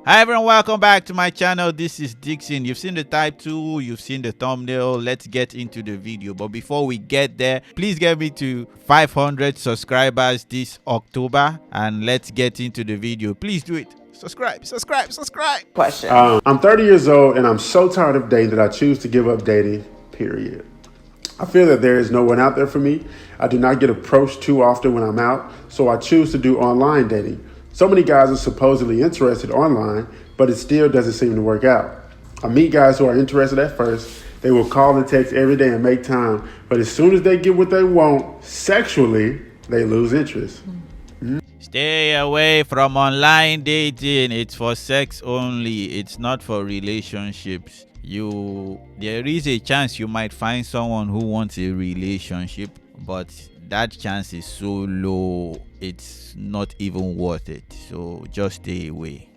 Hi everyone, welcome back to my channel. This is Dixon. You've seen the title, you've seen the thumbnail. Let's get into the video. But before we get there, please get me to 500 subscribers this October and let's get into the video. Please do it. Subscribe. Question. I'm 30 years old and I'm so tired of dating that I choose to give up dating, period. I feel that there is no one out there for me. I do not get approached too often when I'm out, so I choose to do online dating. So many guys are supposedly interested online, but it still doesn't seem to work out. I meet guys who are interested at first. They will call and text every day and make time, but as soon as they get what they want sexually, they lose interest. Stay away from online dating. It's for sex only. It's not for relationships. There is a chance you might find someone who wants a relationship, but that chance is so low, it's not even worth it. So just stay away.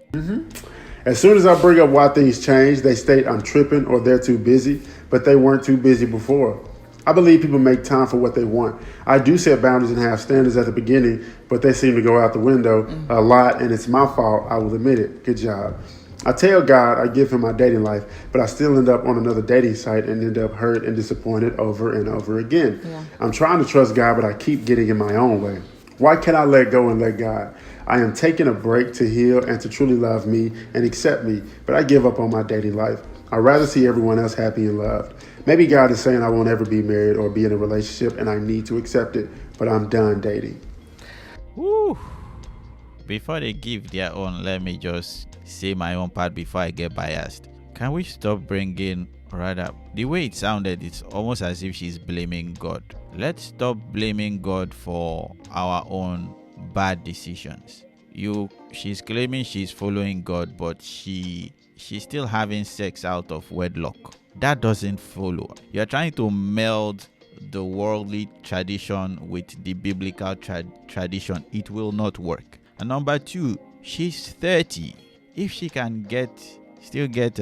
As soon as I bring up why things change, they state I'm tripping or they're too busy, but they weren't too busy before. I believe people make time for what they want. I do set boundaries and have standards at the beginning, but they seem to go out the window a lot, and it's my fault. I will admit it. Good job. I tell God I give him my dating life, but I still end up on another dating site and end up hurt and disappointed over and over again. Yeah. I'm trying to trust God, but I keep getting in my own way. Why can't I let go and let God? I am taking a break to heal and to truly love me and accept me, but I give up on my dating life. I'd rather see everyone else happy and loved. Maybe God is saying I won't ever be married or be in a relationship and I need to accept it, but I'm done dating. Woo. Before they give their own, let me just say my own part before I get biased. Can we stop bringing, the way it sounded, it's almost as if she's blaming God. Let's stop blaming God for our own bad decisions. She's claiming she's following God, but she's still having sex out of wedlock. That doesn't follow. You're trying to meld the worldly tradition with the biblical tradition. It will not work. And number two, she's 30. If she can still get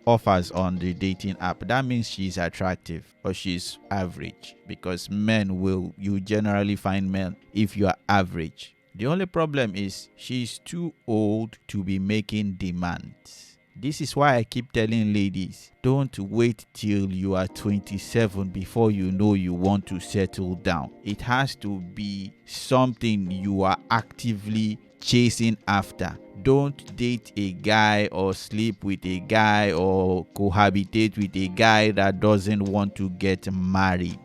offers on the dating app, that means she's attractive or she's average, because you generally find men if you are average. The only problem is she's too old to be making demands. This is why I keep telling ladies, don't wait till you are 27 before you know you want to settle down. It has to be something you are actively chasing after. Don't date a guy or sleep with a guy or cohabitate with a guy that doesn't want to get married.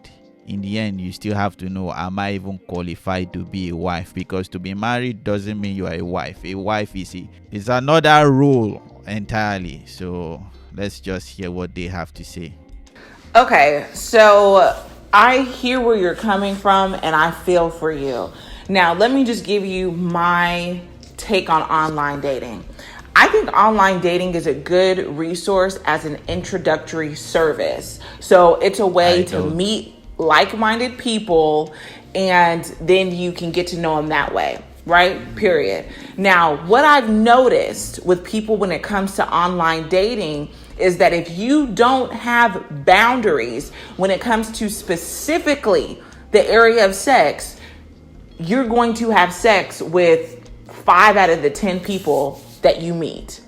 In the end, you still have to know, am I even qualified to be a wife? Because to be married doesn't mean you are a wife. A wife is another role entirely. So let's just hear what they have to say. Okay, so I hear where you're coming from and I feel for you. Now, let me just give you my take on online dating. I think online dating is a good resource as an introductory service. So it's a way to meet like-minded people and then you can get to know them that way, right? Period. Now, what I've noticed with people when it comes to online dating is that if you don't have boundaries when it comes to specifically the area of sex, you're going to have sex with 5 out of the 10 people that you meet.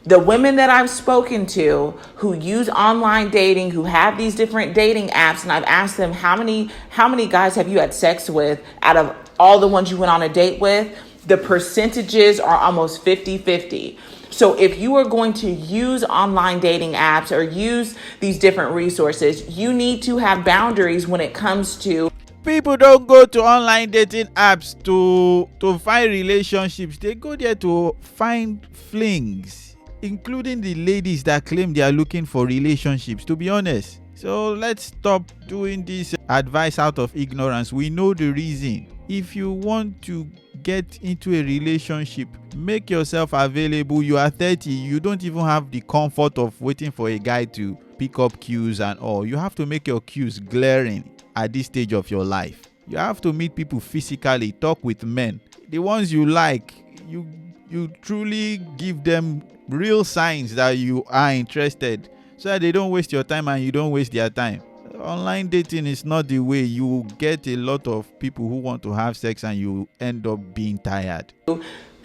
The women that I've spoken to who use online dating, who have these different dating apps, and I've asked them, how many guys have you had sex with out of all the ones you went on a date with? The percentages are almost 50-50. So if you are going to use online dating apps or use these different resources, you need to have boundaries when it comes to. People don't go to online dating apps to find relationships. They go there to find flings, including the ladies that claim they are looking for relationships, to be honest. So let's stop doing this advice out of ignorance. We know the reason. If you want to get into a relationship, make yourself available. You are 30. You don't even have the comfort of waiting for a guy to pick up cues and all. You have to make your cues glaring at this stage of your life. You have to meet people physically, talk with men. The ones you like, you truly give them real signs that you are interested so that they don't waste your time and you don't waste their time. Online dating is not the way. You get a lot of people who want to have sex and you end up being tired.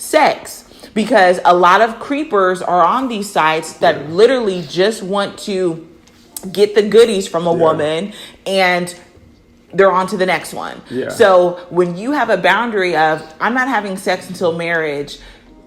sex, because a lot of creepers are on these sites that literally just want to get the goodies from a woman, and they're on to the next one. So when you have a boundary of, I'm not having sex until marriage,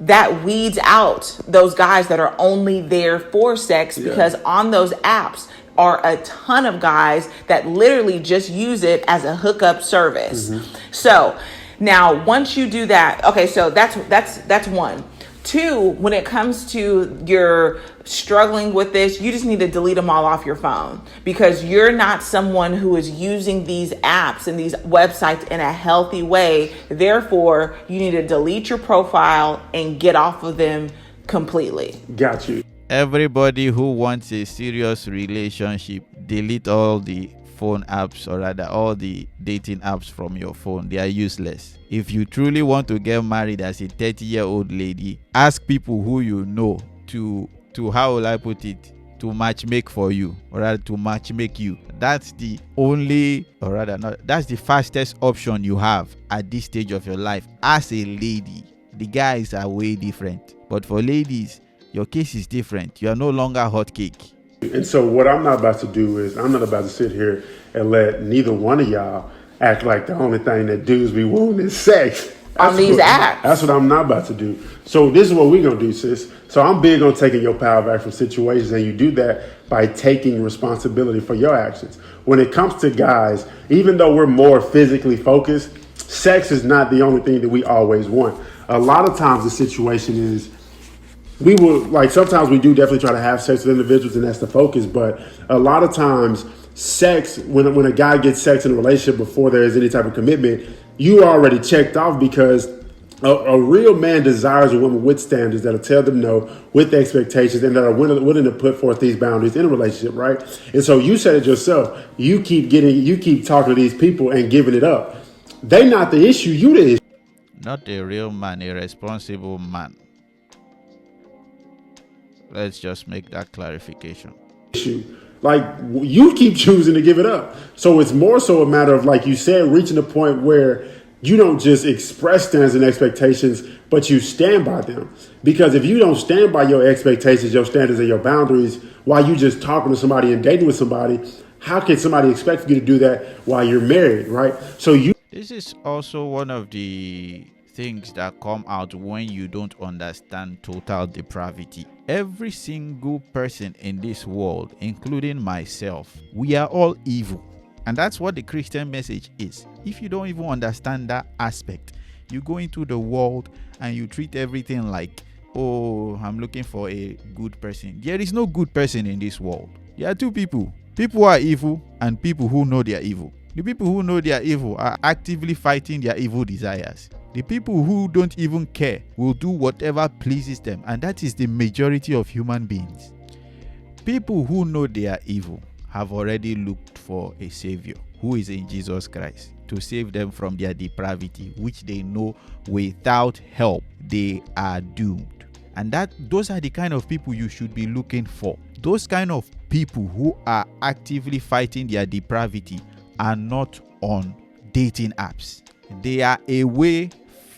that weeds out those guys that are only there for sex, because on those apps are a ton of guys that literally just use it as a hookup service. So now once you do that, okay, so that's one. Two, when it comes to you're struggling with this, you just need to delete them all off your phone, because you're not someone who is using these apps and these websites in a healthy way. Therefore, you need to delete your profile and get off of them completely. Got you. Everybody who wants a serious relationship, delete all the phone apps, or rather all the dating apps from your phone. They are useless. If you truly want to get married as a 30-year-old lady, ask people who you know to how will I put it, to matchmake for you, or rather to matchmake you. That's the only, or rather not, that's the fastest option you have at this stage of your life as a lady. The guys are way different, but for ladies, your case is different. You are no longer hot cake. And so what I'm not about to do is, I'm not about to sit here and let neither one of y'all act like the only thing that dudes be wanting is sex. On these apps. That's what I'm not about to do. So this is what we're going to do, sis. So I'm big on taking your power back from situations, and you do that by taking responsibility for your actions. When it comes to guys, even though we're more physically focused, sex is not the only thing that we always want. A lot of times the situation is, we will, like, sometimes we do definitely try to have sex with individuals, and that's the focus. But a lot of times, sex, when a guy gets sex in a relationship before there is any type of commitment, you already checked off, because a real man desires a woman with standards that'll tell them no, with expectations, and that are willing to put forth these boundaries in a relationship, right? And so you said it yourself. You keep talking to these people and giving it up. They not the issue. You the issue. Not a real man, a responsible man. Let's just make that clarification. Like, you keep choosing to give it up. So it's more so a matter of, like you said, reaching a point where you don't just express standards and expectations, but you stand by them. Because if you don't stand by your expectations, your standards, and your boundaries while you just talking to somebody and dating with somebody, how can somebody expect you to do that while you're married, right? So This is also one of the things that come out when you don't understand total depravity. Every single person in this world, including myself, we are all evil. And that's what the Christian message is. If you don't even understand that aspect, you go into the world and you treat everything like, oh, I'm looking for a good person. There is no good person in this world. There are two people. People who are evil and people who know they are evil. The people who know they are evil are actively fighting their evil desires. The people who don't even care will do whatever pleases them, and that is the majority of human beings. People who know they are evil have already looked for a savior who is in Jesus Christ to save them from their depravity, which they know without help they are doomed. And those are the kind of people you should be looking for. Those kind of people who are actively fighting their depravity are not on dating apps. They are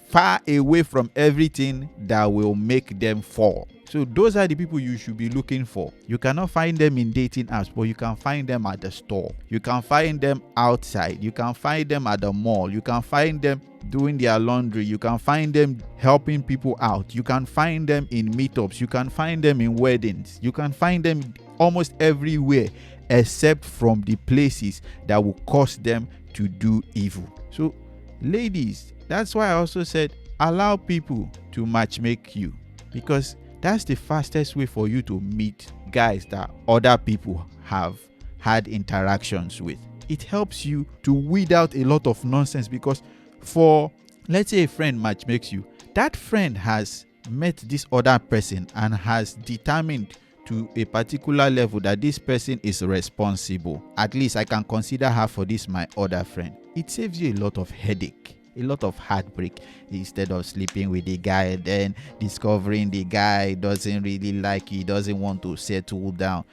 far away from everything that will make them fall. So those are the people you should be looking for. You cannot find them in dating apps, but you can find them at the store. You can find them outside. You can find them at the mall. You can find them doing their laundry. You can find them helping people out. You can find them in meetups. You can find them in weddings. You can find them almost everywhere, except from the places that will cause them to do evil. So ladies, that's why I also said allow people to matchmake you, because that's the fastest way for you to meet guys that other people have had interactions with. It helps you to weed out a lot of nonsense, because for, let's say, a friend matchmakes you, that friend has met this other person and has determined to a particular level that this person is responsible. At least I can consider her for this my other friend. It saves you a lot of headache, a lot of heartbreak, instead of sleeping with the guy and then discovering the guy doesn't really like you, doesn't want to settle down.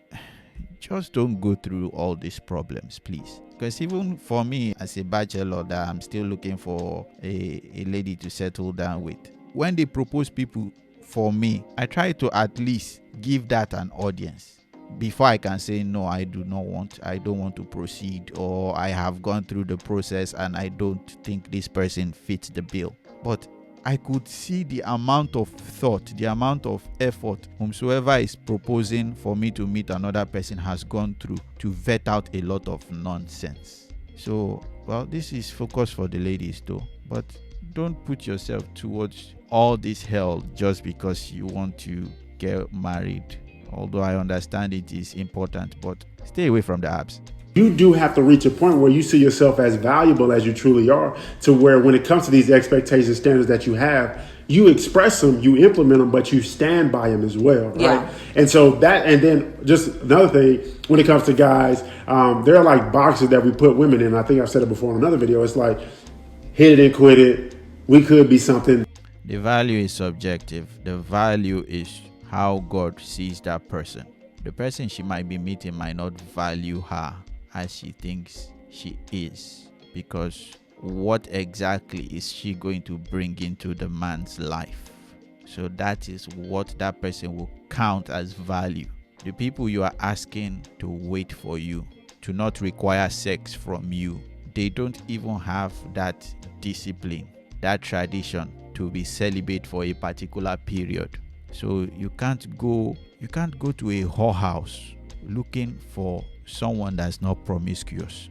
Just don't go through all these problems, please. Because even for me as a bachelor that I'm still looking for a lady to settle down with, when they propose people for me, I try to at least give that an audience before I can say no, I don't want to proceed, or I have gone through the process and I don't think this person fits the bill. But I could see the amount of thought, the amount of effort whomsoever is proposing for me to meet another person has gone through to vet out a lot of nonsense. So, well, this is focus for the ladies though, but don't put yourself towards all this hell just because you want to get married. Although I understand it is important, but stay away from the apps. You do have to reach a point where you see yourself as valuable as you truly are, to where when it comes to these expectations, standards that you have, you express them, you implement them, but you stand by them as well, right? Yeah. And so that, and then just another thing, when it comes to guys, there are like boxes that we put women in. I think I've said it before in another video. It's like, hit it and quit it. We could be something. The value is subjective. The value is how God sees that person. The person she might be meeting might not value her as she thinks she is, because what exactly is she going to bring into the man's life? So that is what that person will count as value. The people you are asking to wait for you, to not require sex from you, they don't even have that discipline, that tradition to be celibate for a particular period. So you can't go to a whorehouse looking for someone that's not promiscuous.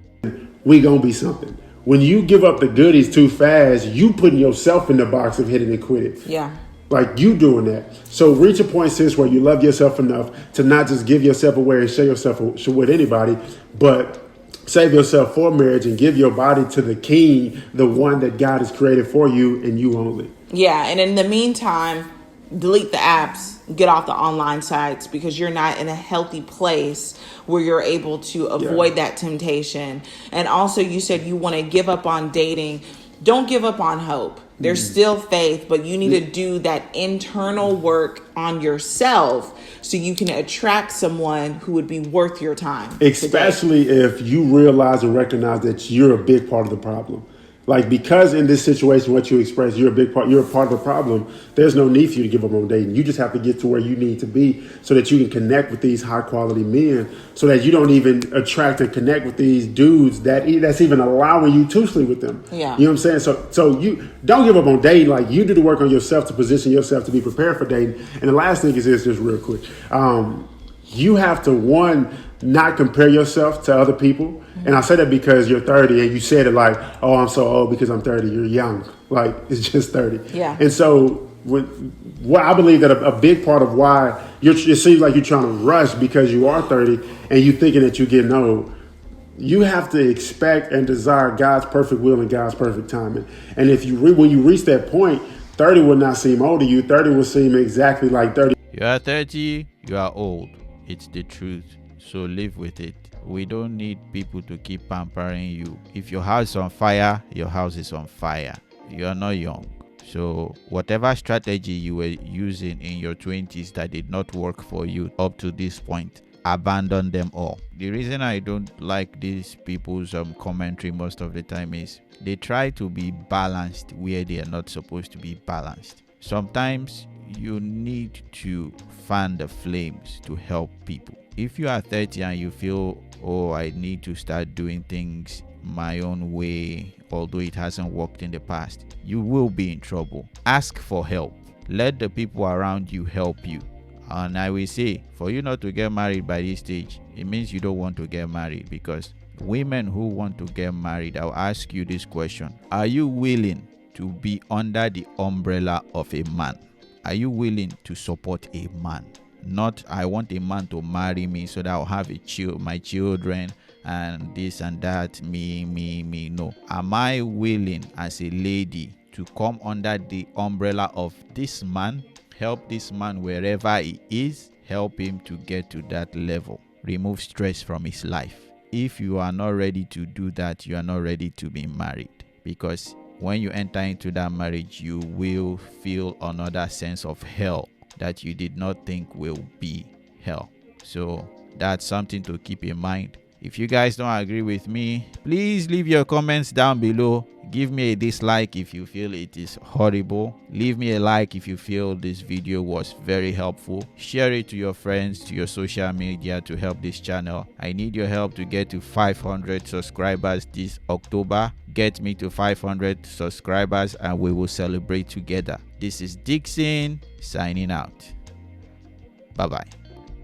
We gonna be something. When you give up the goodies too fast, you putting yourself in the box of hit it and quit it. Yeah. Like you doing that. So reach a point, sis, where you love yourself enough to not just give yourself away and share yourself with anybody, but save yourself for marriage and give your body to the king, the one that God has created for you and you only. Yeah. And in the meantime, delete the apps, get off the online sites, because you're not in a healthy place where you're able to avoid that temptation. And also, you said you want to give up on dating. Don't give up on hope. There's still faith, but you need to do that internal work on yourself so you can attract someone who would be worth your time. Especially if you realize and recognize that you're a big part of the problem. Like, because in this situation, what you express, you're a part of the problem. There's no need for you to give up on dating. You just have to get to where you need to be so that you can connect with these high quality men, so that you don't even attract and connect with these dudes that's even allowing you to sleep with them. Yeah. You know what I'm saying? So you don't give up on dating. Like, you do the work on yourself to position yourself to be prepared for dating. And the last thing is this, just real quick. You have to, not compare yourself to other people. And I say that because you're 30 and you said it like, oh, I'm so old because I'm 30. You're young. Like, it's just 30. Yeah. And so I believe that a big part of why it seems like you're trying to rush because you are 30 and you thinking that you're getting old. You have to expect and desire God's perfect will and God's perfect timing. And if when you reach that point, 30 will not seem old to you. 30 will seem exactly like 30. You are 30, you are old. It's the truth. So live with it. We don't need people to keep pampering you. If your house is on fire, your house is on fire. You are not young. So whatever strategy you were using in your 20s that did not work for you up to this point, abandon them all. The reason I don't like these people's commentary most of the time is they try to be balanced where they are not supposed to be balanced. Sometimes you need to fan the flames to help people. If you are 30 and you feel, oh, I need to start doing things my own way, although it hasn't worked in the past, you will be in trouble. Ask for help. Let the people around you help you. And I will say, for you not to get married by this stage, it means you don't want to get married. Because women who want to get married, I'll ask you this question. Are you willing to be under the umbrella of a man? Are you willing to support a man? Not, I want a man to marry me so that I'll have my children and this and that, me. No. Am I willing as a lady to come under the umbrella of this man, help this man wherever he is, help him to get to that level, remove stress from his life? If you are not ready to do that, you are not ready to be married. Because when you enter into that marriage, you will feel another sense of hell that you did not think will be hell. So that's something to keep in mind. If you guys don't agree with me, please leave your comments down below. Give me a dislike if you feel it is horrible. Leave me a like if you feel this video was very helpful. Share it to your friends, to your social media to help this channel. I need your help to get to 500 subscribers this October. Get me to 500 subscribers and we will celebrate together. This is Dixon signing out. Bye-bye.